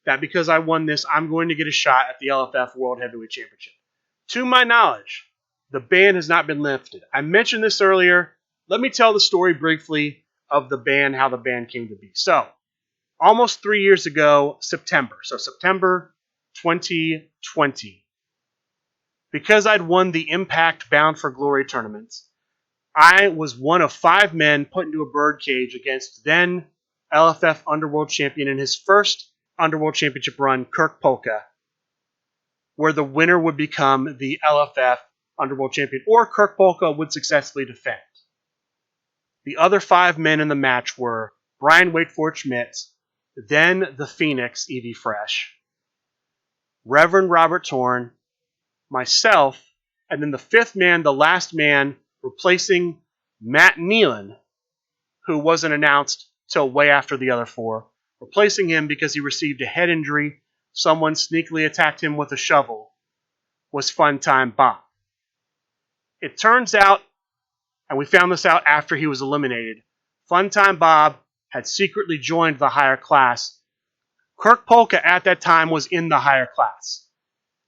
[SPEAKER 1] that because I won this, I'm going to get a shot at the LFF World Heavyweight Championship. To my knowledge, the ban has not been lifted. I mentioned this earlier. Let me tell the story briefly of the ban, how the ban came to be. So, almost 3 years ago, September 2020, because I'd won the Impact Bound for Glory tournament, I was one of 5 men put into a birdcage against then LFF Underworld Champion in his first Underworld Championship run, Kirk Polka, where the winner would become the LFF Underworld Champion, or Kirk Polka would successfully defend. The other 5 men in the match were Brian Waitford Schmidt, then the Phoenix, Evie Fresh, Reverend Robert Torn, myself, and then the 5th man, the last man, replacing Matt Nealon, who wasn't announced till way after the other 4, replacing him because he received a head injury. Someone sneakily attacked him with a shovel, was Funtime Bob. It turns out, and we found this out after he was eliminated, Funtime Bob had secretly joined the higher class. Kirk Polka at that time was in the higher class.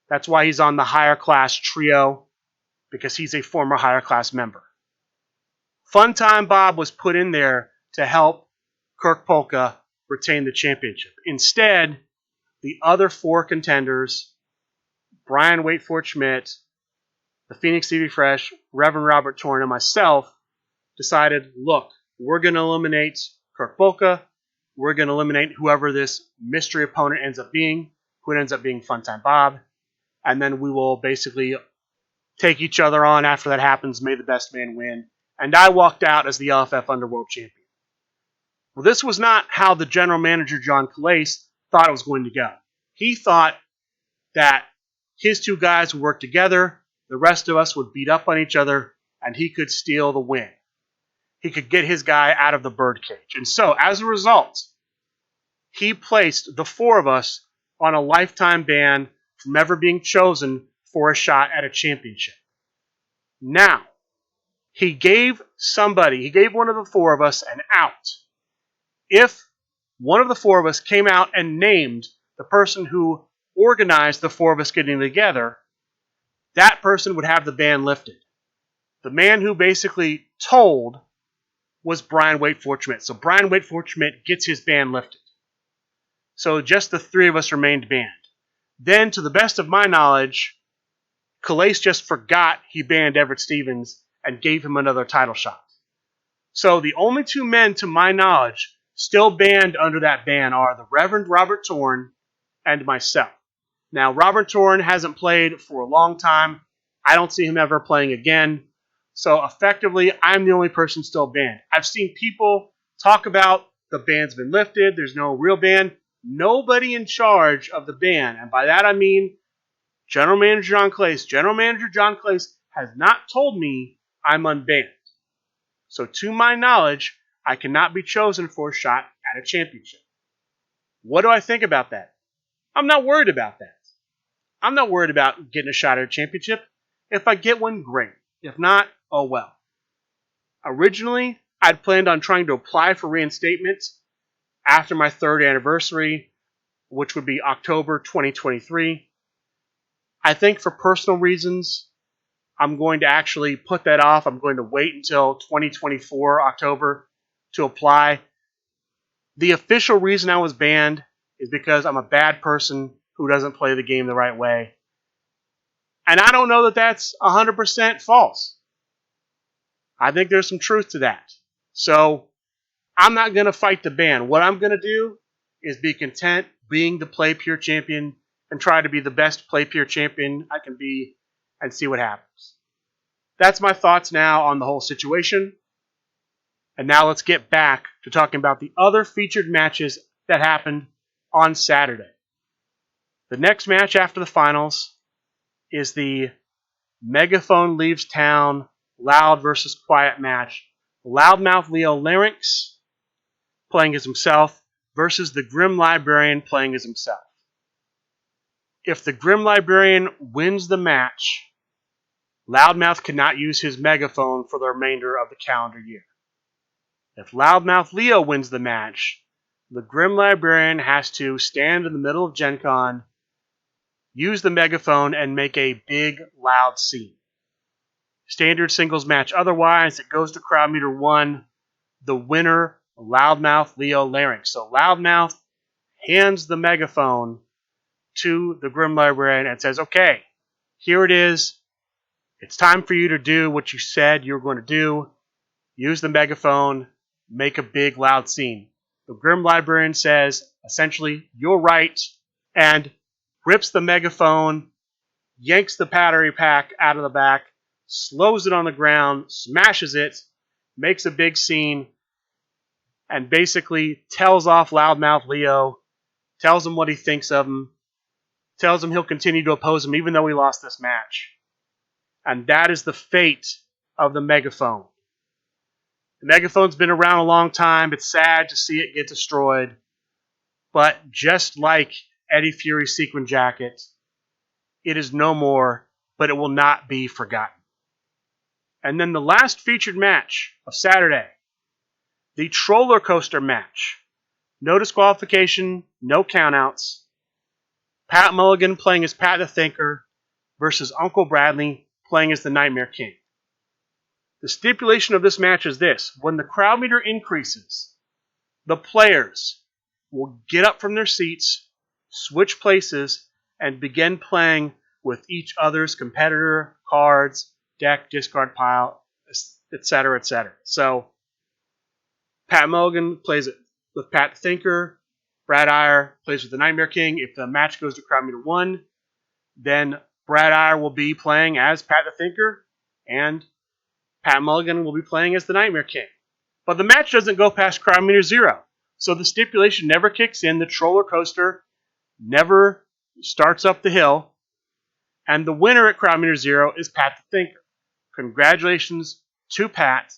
[SPEAKER 1] That's why he's on the higher class trio, because he's a former higher class member. Funtime Bob was put in there to help Kirk Polka retain the championship. Instead, the other 4 contenders, Brian Waitford Schmidt, the Phoenix TV Fresh, Reverend Robert Torn, and myself, decided, look, we're going to eliminate Kirk Polka. We're going to eliminate whoever this mystery opponent ends up being, who it ends up being Funtime Bob. And then we will basically take each other on after that happens. May the best man win. And I walked out as the LFF Underworld Champion. Well, this was not how the general manager, John Calais, thought it was going to go. He thought that his 2 guys would work together, the rest of us would beat up on each other, and he could steal the win. He could get his guy out of the birdcage. And so, as a result, he placed the 4 of us on a lifetime ban from ever being chosen for a shot at a championship. Now, he gave one of the 4 of us an out. If one of the 4 of us came out and named the person who organized the 4 of us getting together, that person would have the ban lifted. The man who basically told was Brian Waitford Schmidt. So Brian Waitford Schmidt gets his ban lifted. So just the 3 of us remained banned. Then, to the best of my knowledge, Calais just forgot he banned Everett Stevens and gave him another title shot. So the only 2 men, to my knowledge, still banned under that ban are the Reverend Robert Torn and myself. Now, Robert Torn hasn't played for a long time. I don't see him ever playing again. So effectively, I'm the only person still banned. I've seen people talk about the ban's been lifted, there's no real ban. Nobody in charge of the ban, and by that I mean General Manager John Clace. General Manager John Clace has not told me I'm unbanned. So to my knowledge, I cannot be chosen for a shot at a championship. What do I think about that? I'm not worried about that. I'm not worried about getting a shot at a championship. If I get one, great. If not, oh well. Originally, I'd planned on trying to apply for reinstatement after my 3rd anniversary, which would be October 2023. I think for personal reasons, I'm going to actually put that off. I'm going to wait until 2024 October to apply. The official reason I was banned is because I'm a bad person who doesn't play the game the right way. And I don't know that that's 100% false. I think there's some truth to that. So I'm not going to fight the ban. What I'm going to do is be content being the Play Pure champion and try to be the best Play Pure champion I can be and see what happens. That's my thoughts now on the whole situation. And now let's get back to talking about the other featured matches that happened on Saturday. The next match after the finals is the Megaphone Leaves Town Loud versus Quiet match. Loudmouth Leo Larynx playing as himself versus the Grim Librarian playing as himself. If the Grim Librarian wins the match, Loudmouth cannot use his megaphone for the remainder of the calendar year. If Loudmouth Leo wins the match, the Grim Librarian has to stand in the middle of Gen Con, use the megaphone, and make a big, loud scene. Standard singles match otherwise, it goes to crowd meter 1. The winner, Loudmouth Leo Larynx. So Loudmouth hands the megaphone to the Grim Librarian and says, okay, here it is. It's time for you to do what you said you were going to do. Use the megaphone, make a big, loud scene. The Grim Librarian says, essentially, you're right, and rips the megaphone, yanks the battery pack out of the back, slows it on the ground, smashes it, makes a big scene, and basically tells off Loudmouth Leo, tells him what he thinks of him, tells him he'll continue to oppose him even though he lost this match. And that is the fate of the megaphone. The megaphone's been around a long time. It's sad to see it get destroyed. But just like Eddie Fury's sequin jacket, it is no more, but it will not be forgotten. And then the last featured match of Saturday, the Troller Coaster match. No disqualification, no countouts. Pat Mulligan playing as Pat the Thinker versus Uncle Bradley playing as the Nightmare King. The stipulation of this match is this. When the crowd meter increases, the players will get up from their seats, switch places, and begin playing with each other's competitor, cards, deck, discard pile, etc., etc. So, Pat Mulligan plays it with Pat the Thinker. Brad Iyer plays with the Nightmare King. If the match goes to crowd meter 1, then Brad Iyer will be playing as Pat the Thinker, and Pat Mulligan will be playing as the Nightmare King. But the match doesn't go past crowd meter 0. So the stipulation never kicks in. The Troller Coaster never starts up the hill. And the winner at crowd meter 0 is Pat the Thinker. Congratulations to Pat.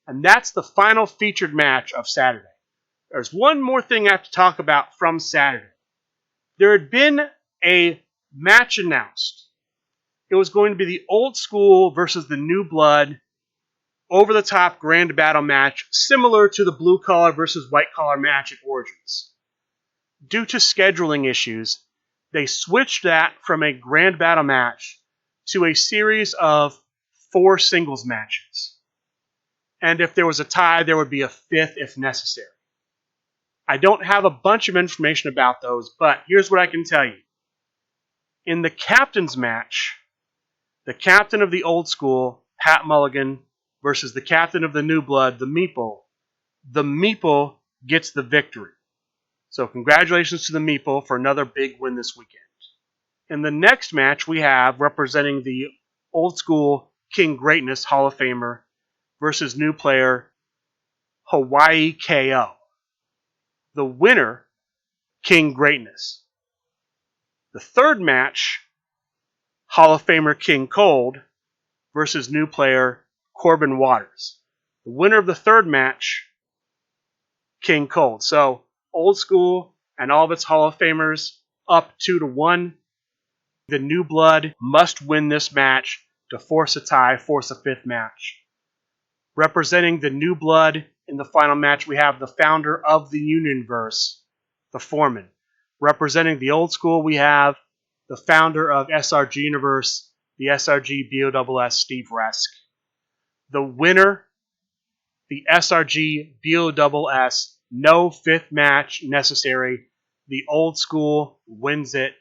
[SPEAKER 1] And that's the final featured match of Saturday. There's one more thing I have to talk about from Saturday. There had been a match announced. It was going to be the Old School versus the New Blood over-the-top grand battle match, similar to the blue collar versus white collar match at Origins. Due to scheduling issues, they switched that from a grand battle match to a series of 4 singles matches. And if there was a tie, there would be a 5th if necessary. I don't have a bunch of information about those, but here's what I can tell you. In the captain's match, the captain of the Old School, Pat Mulligan, versus the captain of the New Blood, the Meeple gets the victory. So congratulations to the Meeple for another big win this weekend. In the next match, we have, representing the Old School, King Greatness, Hall of Famer, versus new player Hawaii KO. The winner, King Greatness. The third match, Hall of Famer King Cold versus new player Corbin Waters. The winner of the third match, King Cold. So, Old School and all of its Hall of Famers up 2-1. The new blood must win this match to force a tie, force a fifth match. Representing the new blood in the final match, we have the founder of the Unionverse, the Foreman. Representing the Old School, we have the founder of SRG Universe, the SRG BOSS, Steve Resk. The winner, the SRG BOSS, no fifth match necessary. The Old School wins it.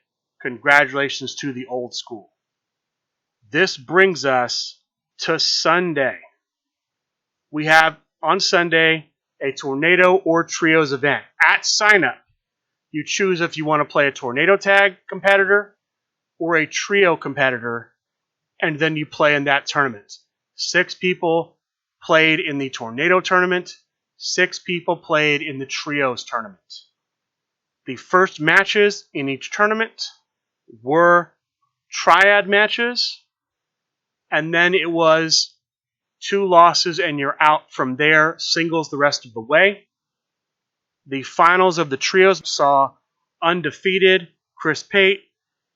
[SPEAKER 1] Congratulations to the Old School. This brings us to Sunday. We have on Sunday a Tornado or Trios event. At sign-up, you choose if you want to play a Tornado Tag competitor or a Trio competitor, and then you play in that tournament. 6 people played in the Tornado tournament. 6 people played in the Trios tournament. The first matches in each tournament were triad matches, and then it was 2 losses and you're out from there, singles the rest of the way. The finals of the Trios saw undefeated Chris Pate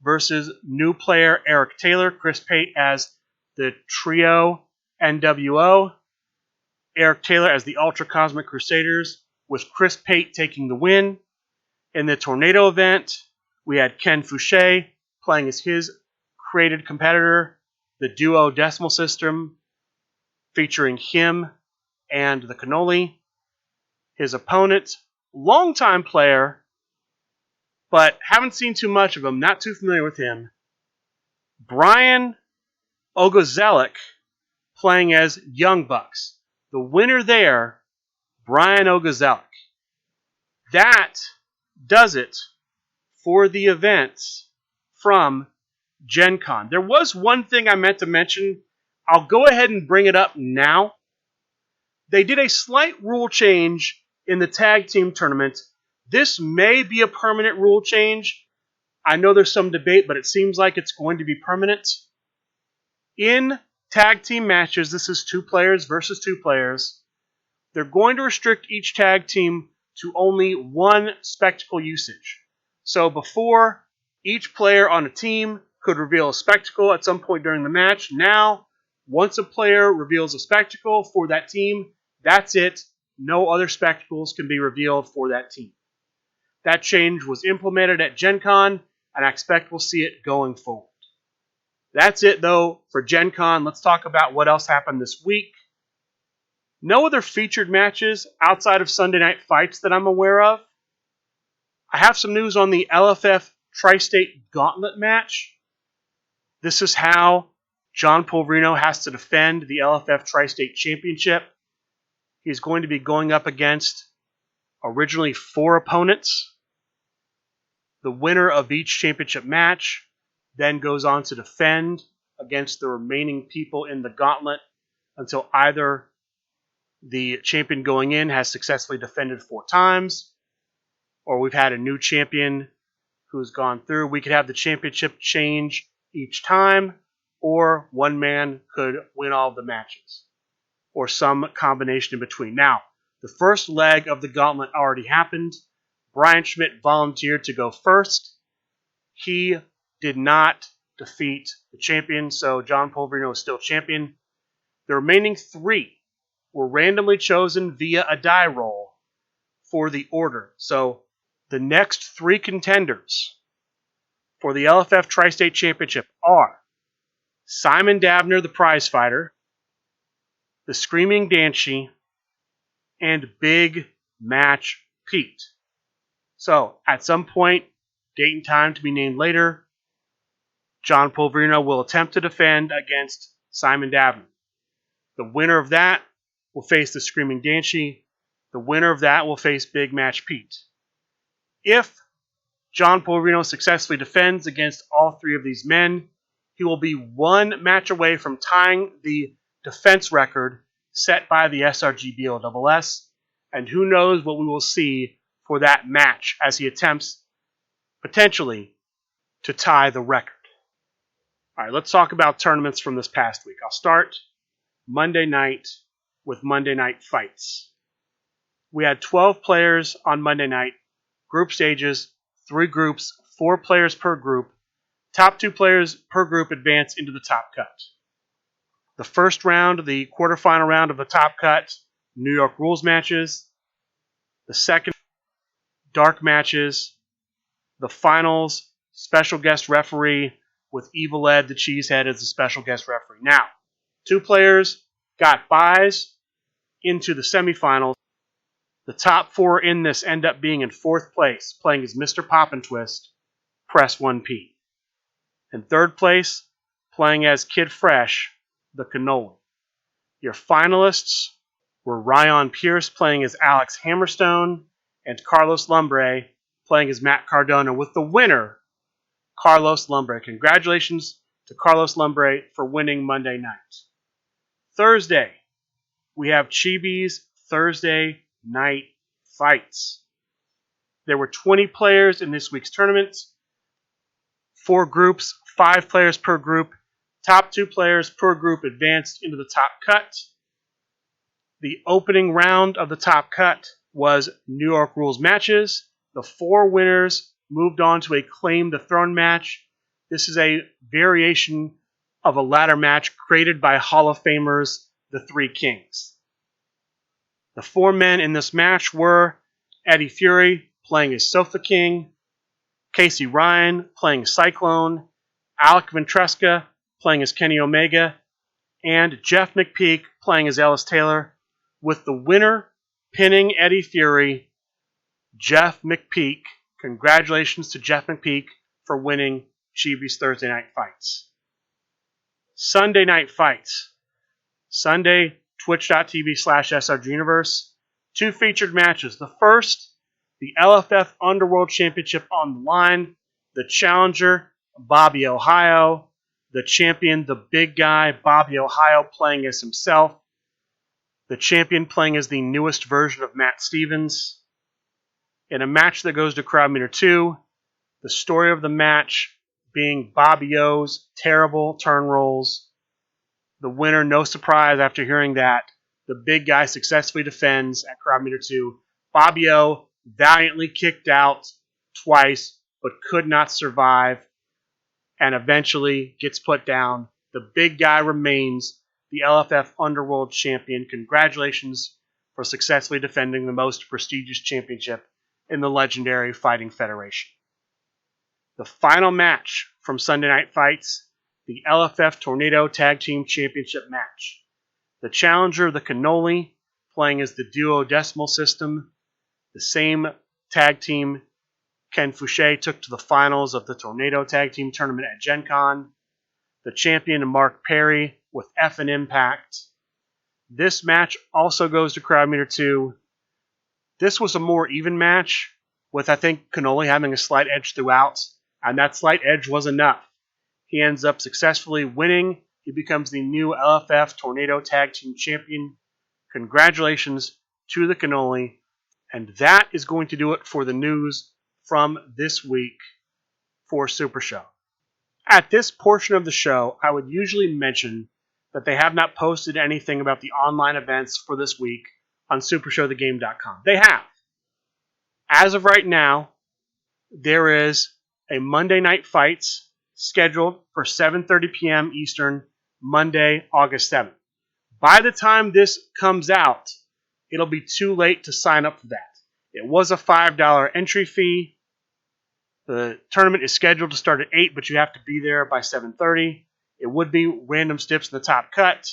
[SPEAKER 1] versus new player Eric Taylor. Chris Pate as the Trio NWO, Eric Taylor as the Ultra Cosmic Crusaders, with Chris Pate taking the win. In the Tornado event, we had Ken Fouché playing as his created competitor, the Duo Decimal System, featuring him and the Cannoli. His opponent, longtime player, but haven't seen too much of him, not too familiar with him, Brian Ogozelik playing as Young Bucks. The winner there, Brian Ogozelik. That does it for the events from Gen Con. There was one thing I meant to mention. I'll go ahead and bring it up now. They did a slight rule change in the tag team tournament. This may be a permanent rule change. I know there's some debate, but it seems like it's going to be permanent. In tag team matches, this is 2 players versus 2 players. They're going to restrict each tag team to only 1 spectacle usage. So before, each player on a team could reveal a spectacle at some point during the match. Now, once a player reveals a spectacle for that team, that's it. No other spectacles can be revealed for that team. That change was implemented at Gen Con, and I expect we'll see it going forward. That's it, though, for Gen Con. Let's talk about what else happened this week. No other featured matches outside of Sunday Night Fights that I'm aware of. I have some news on the LFF Tri-State Gauntlet match. This is how John Polverino has to defend the LFF Tri-State Championship. He's going to be going up against originally 4 opponents. The winner of each championship match then goes on to defend against the remaining people in the gauntlet until either the champion going in has successfully defended 4 times, or we've had a new champion who's gone through. We could have the championship change each time, or one man could win all of the matches, or some combination in between. Now, the first leg of the gauntlet already happened. Brian Schmidt volunteered to go first. He did not defeat the champion, so John Polverino is still champion. The remaining 3 were randomly chosen via a die roll for the order. So the next 3 contenders for the LFF Tri-State Championship are Simon Dabner, the prize fighter, the Screaming Banshee, and Big Match Pete. So, at some point, date and time to be named later, John Polverino will attempt to defend against Simon Dabner. The winner of that will face the Screaming Banshee. The winner of that will face Big Match Pete. If John Polverino successfully defends against all 3 of these men, He will be one match away from tying the defense record set by the SRGBOSS, and who knows what we will see for that match as he attempts potentially to tie the record. All right, let's talk about tournaments from this past week. I'll start Monday night with Monday Night Fights. We had 12 players on Monday night, group stages, 3 groups, 4 players per group. Top 2 players per group advance into the top cut. The first round, the quarterfinal round of the top cut, New York rules matches. The second, dark matches. The finals, special guest referee with Evil Ed the Cheesehead as the special guest referee. Now, 2 players got buys into the semifinals. The top 4 in this end up being in 4th place, playing as Mr. Poppin' Twist, Press 1P. In 3rd place, playing as Kid Fresh, the Cannoli. Your finalists were Ryan Pierce playing as Alex Hammerstone and Carlos Lumbre playing as Matt Cardona, with the winner, Carlos Lumbre. Congratulations to Carlos Lumbre for winning Monday night. Thursday, we have Chibi's Thursday Night Fights. There were 20 players in this week's tournament. 4 groups, 5 players per group. Top 2 players per group advanced into the top cut. The opening round of the top cut was New York rules matches. The 4 winners moved on to a Claim the Throne match. This is a variation of a ladder match created by Hall of Famers, the 3 Kings. The 4 men in this match were Eddie Fury playing as Sofa King, Casey Ryan playing Cyclone, Alec Ventresca playing as Kenny Omega, and Jeff McPeak playing as Ellis Taylor, with the winner pinning Eddie Fury, Jeff McPeak. Congratulations to Jeff McPeak for winning Chibi's Thursday Night Fights. Sunday Night Fights. Sunday, twitch.tv/SRGuniverse. 2 featured matches. The first, the LFF Underworld Championship on the line. The challenger, Bobby Ohio. The champion, the big guy, Bobby Ohio, playing as himself. The champion playing as the newest version of Matt Stevens. In a match that goes to crowd meter 2, the story of the match being Bobby O's terrible turn rolls. The winner, no surprise after hearing that, the big guy successfully defends at crowd meter 2. Bobby O valiantly kicked out twice, but could not survive, and eventually gets put down. The big guy remains the LFF Underworld Champion. Congratulations for successfully defending the most prestigious championship in the legendary Fighting Federation. The final match from Sunday Night Fights, the LFF Tornado Tag Team Championship match. The challenger, the Cannoli, playing as the Duodecimal System. The same tag team Ken Fouché took to the finals of the Tornado Tag Team Tournament at Gen Con. The champion, Mark Perry, with F and Impact. This match also goes to crowd meter 2. This was a more even match, with I think Cannoli having a slight edge throughout, and that slight edge was enough. He ends up successfully winning. He becomes the new LFF Tornado Tag Team Champion. Congratulations to the Cannoli. And that is going to do it for the news from this week for Super Show. At this portion of the show, I would usually mention that they have not posted anything about the online events for this week on supershowthegame.com. They have. As of right now, there is a Monday Night Fights scheduled for 7:30 p.m. Eastern, Monday, August 7th. By the time this comes out, it'll be too late to sign up for that. It was a $5 entry fee. The tournament is scheduled to start at 8, but you have to be there by 7:30. It would be random stips in the top cut.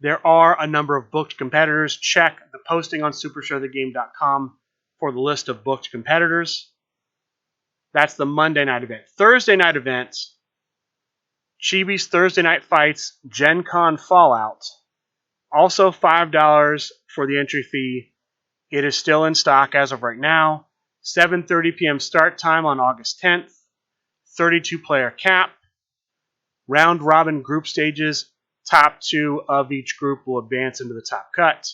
[SPEAKER 1] There are a number of booked competitors. Check the posting on supershowthegame.com for the list of booked competitors. That's the Monday night event. Thursday night event, Chibi's Thursday Night Fights Gen Con Fallout. Also $5 for the entry fee. It is still in stock as of right now. 7:30 p.m. start time on August 10th. 32-player cap. Round robin group stages. Top 2 of each group will advance into the top cut.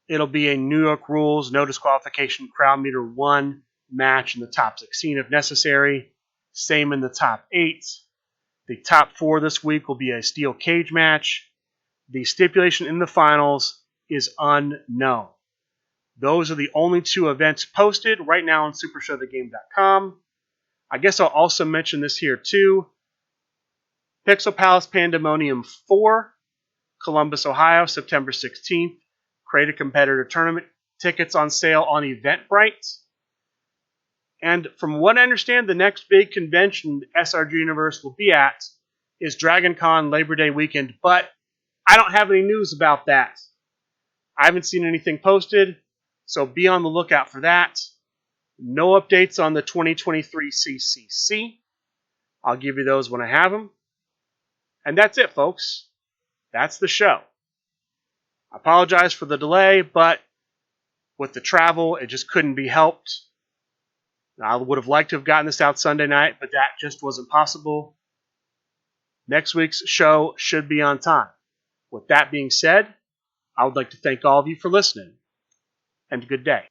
[SPEAKER 1] It'll be a New York rules, no disqualification, crowd meter 1 match in the top 16 if necessary. Same in the top 8. The top 4 this week will be a steel cage match. The stipulation in the finals is unknown. Those are the only 2 events posted right now on supershowthegame.com. I guess I'll also mention this here too. Pixel Palace Pandemonium 4, Columbus, Ohio, September 16th. Create a competitor tournament. Tickets on sale on Eventbrite. And from what I understand, the next big convention SRG Universe will be at is Dragon Con Labor Day weekend, but I don't have any news about that. I haven't seen anything posted, so be on the lookout for that. No updates on the 2023 CCC. I'll give you those when I have them. And that's it, folks. That's the show. I apologize for the delay, but with the travel, it just couldn't be helped. I would have liked to have gotten this out Sunday night, but that just wasn't possible. Next week's show should be on time. With that being said, I would like to thank all of you for listening, and good day.